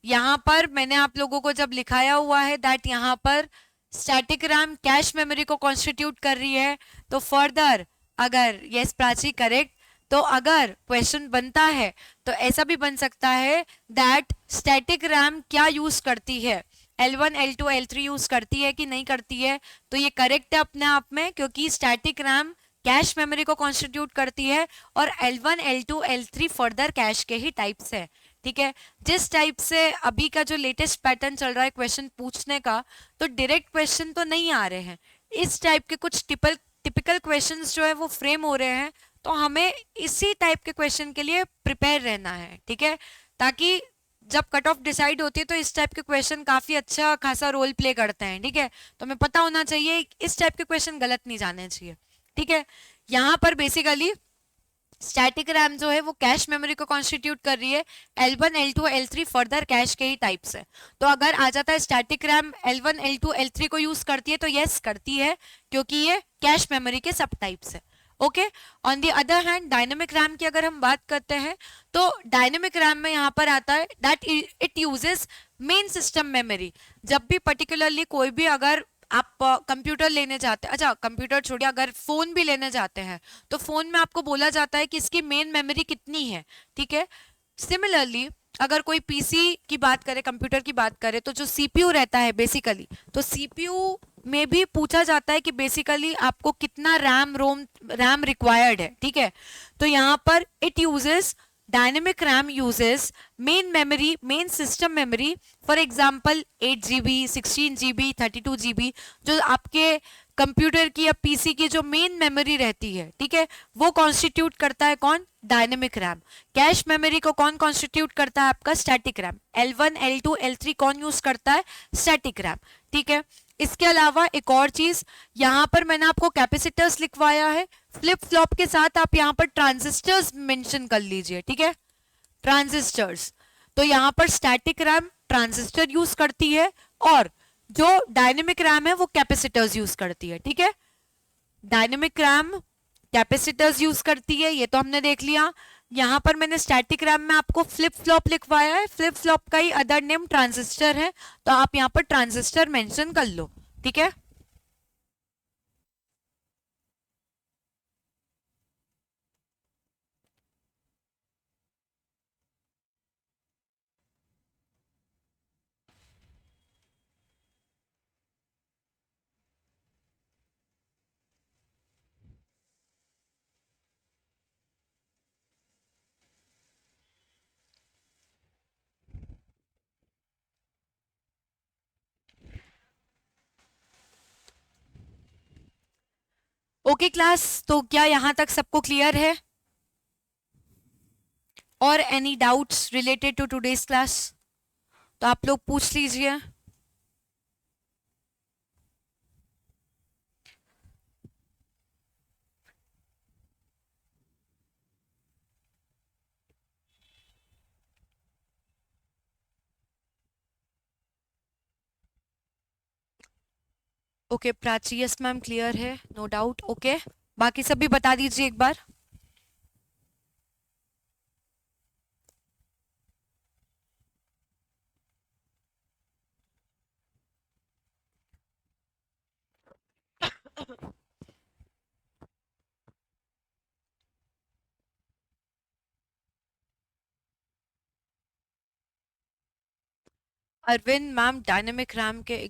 यहाँ पर मैंने आप लोगों को जब लिखाया हुआ है दैट यहाँ पर स्टैटिक रैम कैश मेमोरी को कॉन्स्टिट्यूट कर रही है, तो फर्दर अगर यस प्राची करेक्ट, तो अगर क्वेश्चन बनता है तो ऐसा भी बन सकता है दैट स्टैटिक रैम क्या यूज करती है, L1, L2, L3 यूज करती है कि नहीं करती है। तो ये करेक्ट है अपने आप में, क्योंकि स्टैटिक रैम कैश मेमोरी को कॉन्स्टिट्यूट करती है और L1, L2, L3 further cash के ही टाइप्स है, ठीक है। जिस टाइप से अभी का जो लेटेस्ट पैटर्न चल रहा है क्वेश्चन पूछने का, तो डायरेक्ट क्वेश्चन तो नहीं आ रहे हैं, इस टाइप के कुछ टिपिकल क्वेश्चंस जो है वो फ्रेम हो रहे हैं। तो हमें इसी टाइप के क्वेश्चन के लिए प्रिपेयर रहना है, ठीक है, ताकि जब कट ऑफ डिसाइड होती है तो इस टाइप के क्वेश्चन काफी अच्छा खासा रोल प्ले करते हैं, ठीक है। तो हमें पता होना चाहिए इस टाइप के क्वेश्चन गलत नहीं जाने चाहिए, ठीक है। यहाँ पर बेसिकली स्टैटिक रैम जो है वो कैश मेमोरी को कॉन्स्टिट्यूट कर रही है, L1, L2, L3 further cash के ही टाइप्स है। तो अगर आ जाता है static RAM L1, L2, L3 को यूज करती है, तो यस करती है, क्योंकि ये कैश मेमोरी के सब टाइप्स है। Okay, on the other hand dynamic RAM की अगर हम बात करते हैं, तो डायनेमिक रैम में यहाँ पर आता है that it uses main system memory. जब भी पर्टिकुलरली कोई भी अगर आप कंप्यूटर लेने जाते हैं, अच्छा कंप्यूटर छोड़िए, अगर फोन भी लेने जाते हैं तो फोन में आपको बोला जाता है कि इसकी मेन मेमोरी कितनी है, ठीक है। सिमिलरली अगर कोई पीसी की बात करे, कंप्यूटर की बात करे, तो जो सीपीयू रहता है बेसिकली, तो सीपीयू में भी पूछा जाता है कि बेसिकली आपको कितना रैम रिक्वायर्ड है, ठीक है। तो यहाँ पर it uses dynamic RAM uses main system memory, for example 8 GB, 16 GB, 32 GB, जो आपके कंप्यूटर की या पीसी की जो मेन मेमोरी रहती है, ठीक है, वो कॉन्स्टिट्यूट करता है कौन? Dynamic RAM. कैश मेमोरी को कौन कॉन्स्टिट्यूट करता है? आपका static RAM. L1, L2, L3 कौन यूज करता है? स्टैटिक रैम, ठीक है। इसके अलावा एक और चीज, यहां पर मैंने आपको कैपेसिटर्स लिखवाया है, फ्लिप फ्लॉप के साथ आप यहां पर ट्रांजिस्टर्स मेंशन कर लीजिए, ठीक है, ट्रांजिस्टर्स। तो यहां पर स्टैटिक रैम ट्रांजिस्टर यूज करती है और जो डायनेमिक रैम है वो कैपेसिटर्स यूज करती है, ठीक है। डायनेमिक रैम कैपेसिटर्स यूज करती है, ये तो हमने देख लिया। यहां पर मैंने स्टैटिक रैम में आपको फ्लिप फ्लॉप लिखवाया है, फ्लिप फ्लॉप का ही अदर नेम ट्रांजिस्टर है, तो आप यहां पर ट्रांजिस्टर मेंशन कर लो, ठीक है। ओके क्लास, तो क्या यहां तक सबको क्लियर है? और any doubts related to today's class तो आप लोग पूछ लीजिए। Okay Prachi, yes ma'am clear है, नो डाउट। ओके, बाकी सब भी बता दीजिए एक बार। अरविंद मैम डायनेमिक रैम के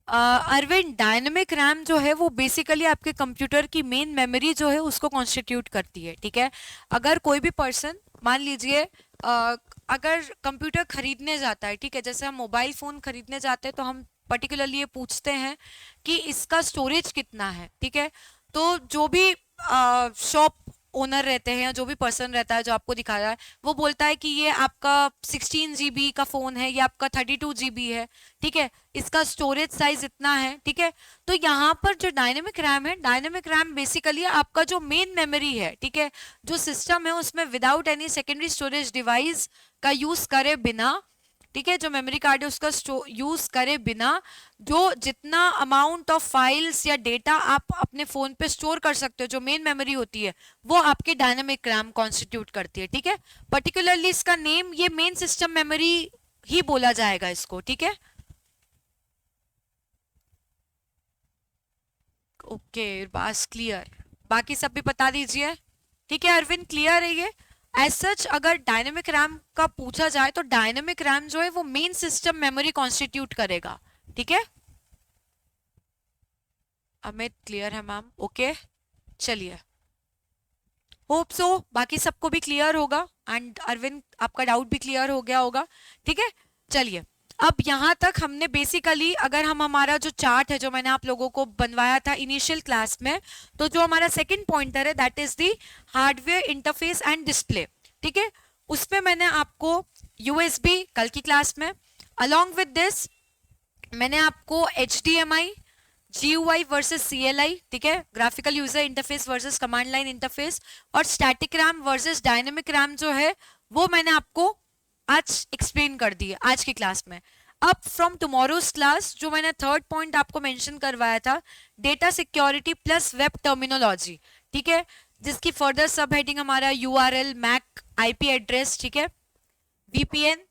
अरविंद डायनेमिक रैम जो है वो बेसिकली आपके कंप्यूटर की मेन मेमोरी जो है उसको कॉन्स्टिट्यूट करती है, ठीक है। अगर कोई भी पर्सन मान लीजिए अगर कंप्यूटर खरीदने जाता है, ठीक है, जैसे हम मोबाइल फोन खरीदने जाते हैं तो हम पर्टिकुलरली ये पूछते हैं कि इसका स्टोरेज कितना है, ठीक है। तो जो भी शॉप ओनर रहते हैं या जो भी पर्सन रहता है जो आपको दिखा रहा है, वो बोलता है कि ये आपका 16 GB का फोन है, ये आपका 32 GB है, ठीक है, इसका स्टोरेज साइज इतना है, ठीक है। तो यहाँ पर जो डायनेमिक रैम है, डायनेमिक रैम बेसिकली आपका जो मेन मेमोरी है, ठीक है, जो सिस्टम है उसमें without any secondary storage device का यूज करे बिना, ठीक है, जो मेमोरी कार्ड है उसका यूज करे बिना जो जितना अमाउंट ऑफ फाइल्स या डेटा आप अपने फोन पे स्टोर कर सकते हो, जो मेन मेमोरी होती है, वो आपकी डायनेमिक रैम कॉन्स्टिट्यूट करती है, ठीक है। पर्टिकुलरली इसका नेम ये मेन सिस्टम मेमोरी ही बोला जाएगा इसको, ठीक है। ओके बस क्लियर, बाकी सब भी बता दीजिए, ठीक है। अरविंद क्लियर है ये? एज सच अगर डायनेमिक रैम का पूछा जाए तो डायनेमिक रैम जो है वो मेन सिस्टम मेमोरी कॉन्स्टिट्यूट करेगा, ठीक है। अमित क्लियर है मैम, ओके चलिए, होप सो बाकी सबको भी क्लियर होगा एंड अरविंद आपका डाउट भी क्लियर हो गया होगा, ठीक है। चलिए, अब यहाँ तक हमने बेसिकली अगर हम हमारा जो चार्ट है जो मैंने आप लोगों को बनवाया था इनिशियल क्लास में, तो जो हमारा सेकंड पॉइंटर है that is the hardware interface and display, ठीक है। उसमें मैंने आपको यूएसबी कल की क्लास में, अलोंग विद दिस मैंने आपको HDMI, GUI वर्सेस CLI, ठीक है, graphical user interface versus command line interface, और static RAM versus dynamic RAM जो है वो मैंने आपको आज एक्सप्लेन कर दी है आज की क्लास में। अब फ्रॉम टुमारोज क्लास जो मैंने थर्ड पॉइंट आपको मेंशन करवाया था, data security plus web terminology, ठीक है, जिसकी फर्दर सब हेडिंग हमारा URL, मैक, IP एड्रेस, ठीक है, VPN,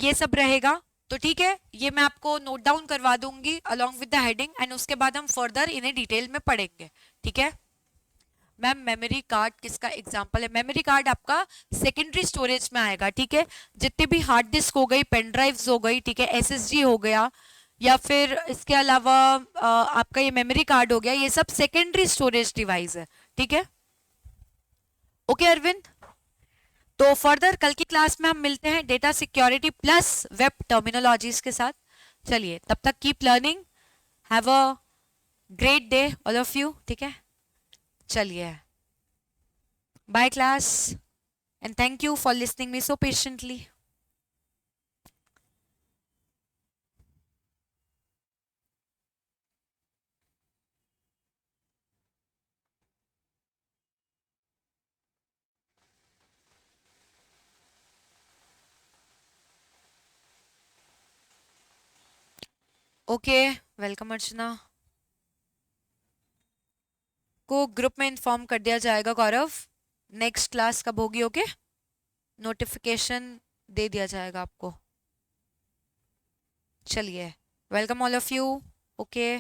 ये सब रहेगा। तो ठीक है, ये मैं आपको नोट डाउन करवा दूंगी along with the heading and उसके बाद हम फर्दर इन्हें डिटेल में पढ़ेंगे, ठीक है। मैम मेमोरी कार्ड किसका एग्जांपल है? मेमोरी कार्ड आपका सेकेंडरी स्टोरेज में आएगा, ठीक है। जितने भी हार्ड डिस्क हो गई, पेन ड्राइव्स हो गई, ठीक है, SSG हो गया, या फिर इसके अलावा आपका ये मेमोरी कार्ड हो गया, ये सब सेकेंडरी स्टोरेज डिवाइस है, ठीक है। ओके अरविंद, तो फर्दर कल की क्लास में हम मिलते हैं data security plus web terminologies के साथ। चलिए तब तक keep learning, have a great day all of you, ठीक है। चलिए bye class and thank you for listening me so patiently. Okay, welcome Archana को ग्रुप में इन्फॉर्म कर दिया जाएगा। गौरव, नेक्स्ट क्लास कब होगी? ओके, नोटिफिकेशन दे दिया जाएगा आपको। चलिए, welcome all of you. Okay.